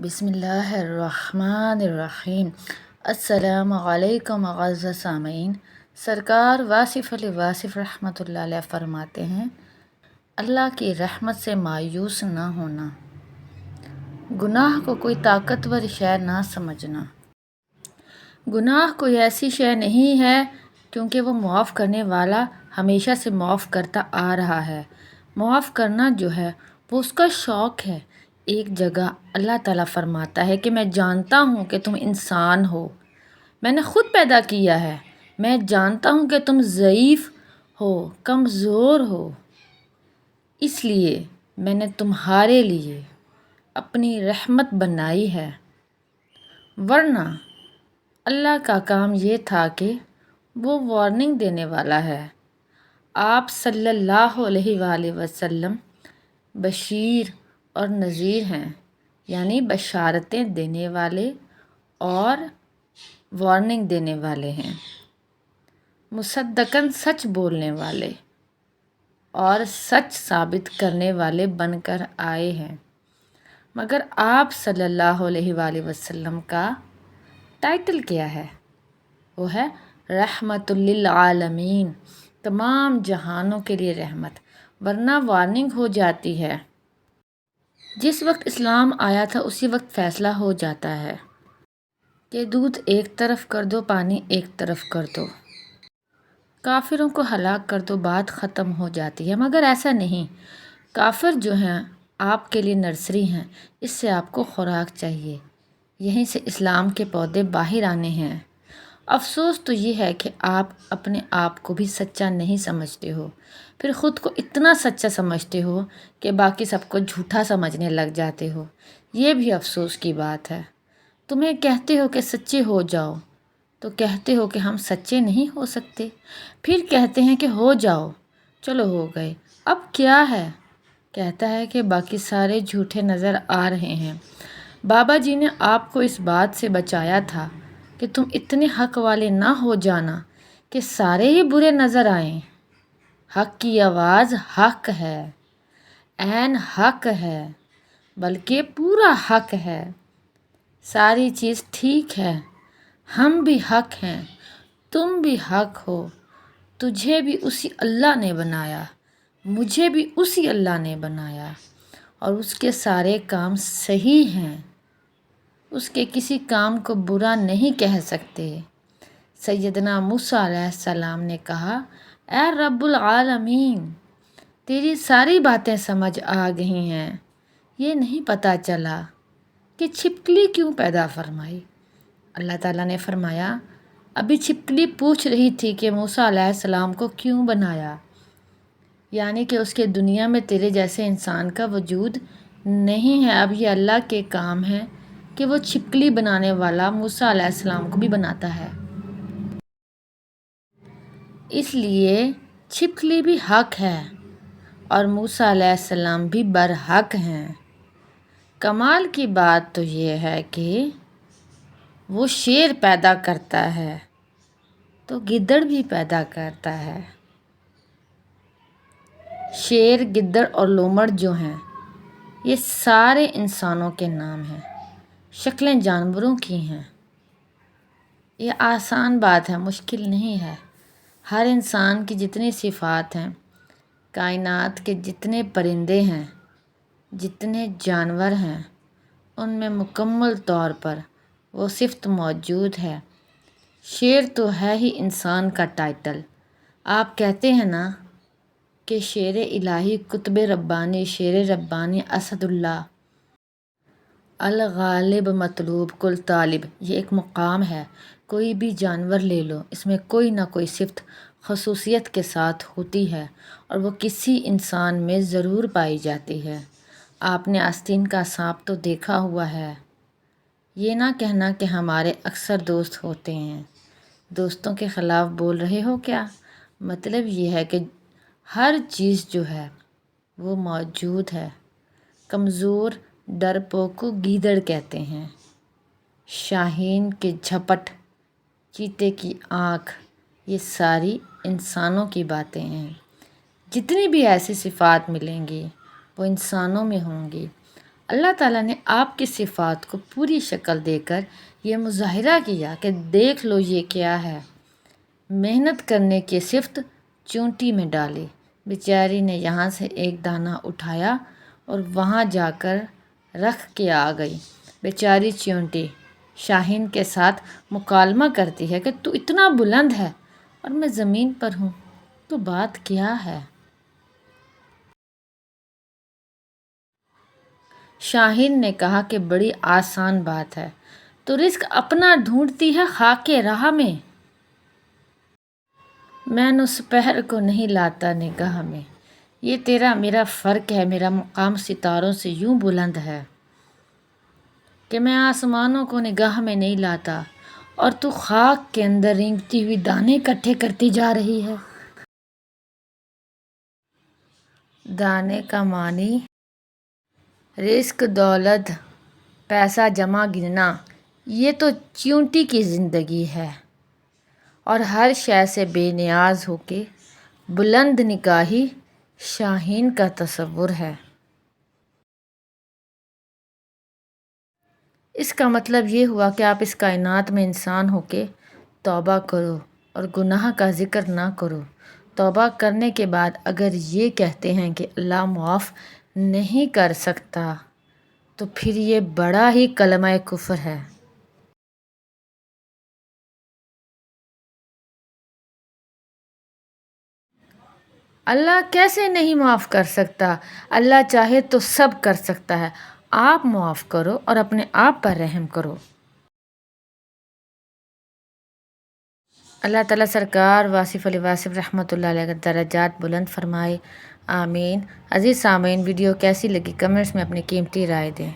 بسم اللہ الرحمن الرحیم۔ السلام علیکم معزز سامعین۔ سرکار واصف علی واصف رحمۃ اللہ علیہ فرماتے ہیں، اللہ کی رحمت سے مایوس نہ ہونا، گناہ کو کوئی طاقتور شے نہ سمجھنا۔ گناہ کوئی ایسی شے نہیں ہے کیونکہ وہ معاف کرنے والا ہمیشہ سے معاف کرتا آ رہا ہے۔ معاف کرنا جو ہے وہ اس کا شوق ہے۔ ایک جگہ اللہ تعالیٰ فرماتا ہے کہ میں جانتا ہوں کہ تم انسان ہو، میں نے خود پیدا کیا ہے، میں جانتا ہوں کہ تم ضعیف ہو، کمزور ہو، اس لیے میں نے تمہارے لیے اپنی رحمت بنائی ہے۔ ورنہ اللہ کا کام یہ تھا کہ وہ وارننگ دینے والا ہے۔ آپ صلی اللہ علیہ وآلہ وسلم بشیر اور نذیر ہیں، یعنی بشارتیں دینے والے اور وارننگ دینے والے ہیں، مصدقاً سچ بولنے والے اور سچ ثابت کرنے والے بن کر آئے ہیں۔ مگر آپ صلی اللہ علیہ وآلہ وسلم کا ٹائٹل کیا ہے؟ وہ ہے رحمت للعالمین، تمام جہانوں کے لیے رحمت۔ ورنہ وارننگ ہو جاتی ہے۔ جس وقت اسلام آیا تھا اسی وقت فیصلہ ہو جاتا ہے کہ دودھ ایک طرف کر دو، پانی ایک طرف کر دو، کافروں کو ہلاک کر دو، بات ختم ہو جاتی ہے۔ مگر ایسا نہیں، کافر جو ہیں آپ کے لیے نرسری ہیں، اس سے آپ کو خوراک چاہیے، یہیں سے اسلام کے پودے باہر آنے ہیں۔ افسوس تو یہ ہے کہ آپ اپنے آپ کو بھی سچا نہیں سمجھتے ہو، پھر خود کو اتنا سچا سمجھتے ہو کہ باقی سب کو جھوٹا سمجھنے لگ جاتے ہو۔ یہ بھی افسوس کی بات ہے۔ تمہیں کہتے ہو کہ سچے ہو جاؤ تو کہتے ہو کہ ہم سچے نہیں ہو سکتے، پھر کہتے ہیں کہ ہو جاؤ، چلو ہو گئے، اب کیا ہے؟ کہتا ہے کہ باقی سارے جھوٹے نظر آ رہے ہیں۔ بابا جی نے آپ کو اس بات سے بچایا تھا کہ تم اتنے حق والے نہ ہو جانا کہ سارے ہی برے نظر آئیں۔ حق کی آواز حق ہے، عین حق ہے، بلکہ پورا حق ہے، ساری چیز ٹھیک ہے، ہم بھی حق ہیں، تم بھی حق ہو، تجھے بھی اسی اللہ نے بنایا، مجھے بھی اسی اللہ نے بنایا، اور اس کے سارے کام صحیح ہیں، اس کے کسی کام کو برا نہیں کہہ سکتے۔ سیدنا موسیٰ علیہ السلام نے کہا، اے رب العالمین، تیری ساری باتیں سمجھ آ گئی ہیں، یہ نہیں پتہ چلا کہ چھپکلی کیوں پیدا فرمائی۔ اللہ تعالیٰ نے فرمایا، ابھی چھپکلی پوچھ رہی تھی کہ موسیٰ علیہ السلام کو کیوں بنایا، یعنی کہ اس کے دنیا میں تیرے جیسے انسان کا وجود نہیں ہے۔ اب یہ اللہ کے کام ہے کہ وہ چھپکلی بنانے والا موسیٰ علیہ السلام کو بھی بناتا ہے، اس لیے چھپکلی بھی حق ہے اور موسیٰ علیہ السلام بھی برحق ہیں۔ کمال کی بات تو یہ ہے کہ وہ شیر پیدا کرتا ہے تو گدڑ بھی پیدا کرتا ہے۔ شیر، گدڑ اور لومڑ جو ہیں یہ سارے انسانوں کے نام ہیں، شکلیں جانوروں کی ہیں۔ یہ آسان بات ہے، مشکل نہیں ہے۔ ہر انسان کی جتنی صفات ہیں، کائنات کے جتنے پرندے ہیں، جتنے جانور ہیں، ان میں مکمل طور پر وہ صفت موجود ہے۔ شیر تو ہے ہی انسان کا ٹائٹل۔ آپ کہتے ہیں نا کہ شیر الہی، قطب ربانی، شیر ربانی، اسد اللہ، الغالب مطلوب کل طالب، یہ ایک مقام ہے۔ کوئی بھی جانور لے لو، اس میں کوئی نہ کوئی صفت خصوصیت کے ساتھ ہوتی ہے اور وہ کسی انسان میں ضرور پائی جاتی ہے۔ آپ نے آستین کا سانپ تو دیکھا ہوا ہے۔ یہ نہ کہنا کہ ہمارے اکثر دوست ہوتے ہیں، دوستوں کے خلاف بول رہے ہو کیا؟ مطلب یہ ہے کہ ہر چیز جو ہے وہ موجود ہے۔ کمزور ڈرپوک کو گیدڑ کہتے ہیں، شاہین کے جھپٹ، چیتے کی آنکھ، یہ ساری انسانوں کی باتیں ہیں۔ جتنی بھی ایسی صفات ملیں گی وہ انسانوں میں ہوں گی۔ اللہ تعالیٰ نے آپ کی صفات کو پوری شکل دے کر یہ مظاہرہ کیا کہ دیکھ لو یہ کیا ہے۔ محنت کرنے کی صفت چونٹی میں ڈالی۔ بیچاری نے یہاں سے ایک دانہ اٹھایا اور وہاں جا کر رکھ کے آ گئی۔ بیچاری چیونٹی شاہین کے ساتھ مکالمہ کرتی ہے کہ تو اتنا بلند ہے اور میں زمین پر ہوں، تو بات کیا ہے؟ شاہین نے کہا کہ بڑی آسان بات ہے، تو رزق اپنا ڈھونڈتی ہے خاک راہ میں، میں نو سپہر کو نہیں لاتا نگاہ میں۔ یہ تیرا میرا فرق ہے، میرا مقام ستاروں سے یوں بلند ہے کہ میں آسمانوں کو نگاہ میں نہیں لاتا، اور تو خاک کے اندر رینگتی ہوئی دانے اکٹھے کرتی جا رہی ہے۔ دانے کا معنی رزق، دولت، پیسہ جمع گننا، یہ تو چیونٹی کی زندگی ہے، اور ہر شے سے بے نیاز ہو کے بلند نگاہی شاہین کا تصور ہے۔ اس کا مطلب یہ ہوا کہ آپ اس کائنات میں انسان ہو کے توبہ کرو اور گناہ کا ذکر نہ کرو۔ توبہ کرنے کے بعد اگر یہ کہتے ہیں کہ اللہ معاف نہیں کر سکتا، تو پھر یہ بڑا ہی کلمہ کفر ہے۔ اللہ کیسے نہیں معاف کر سکتا؟ اللہ چاہے تو سب کر سکتا ہے۔ آپ معاف کرو اور اپنے آپ پر رحم کرو۔ اللہ تعالیٰ سرکار واصف علی واصف رحمۃ اللہ علیہ کا درجات بلند فرمائے، آمین۔ عزیز سامعین، ویڈیو کیسی لگی کمنٹس میں اپنی قیمتی رائے دیں۔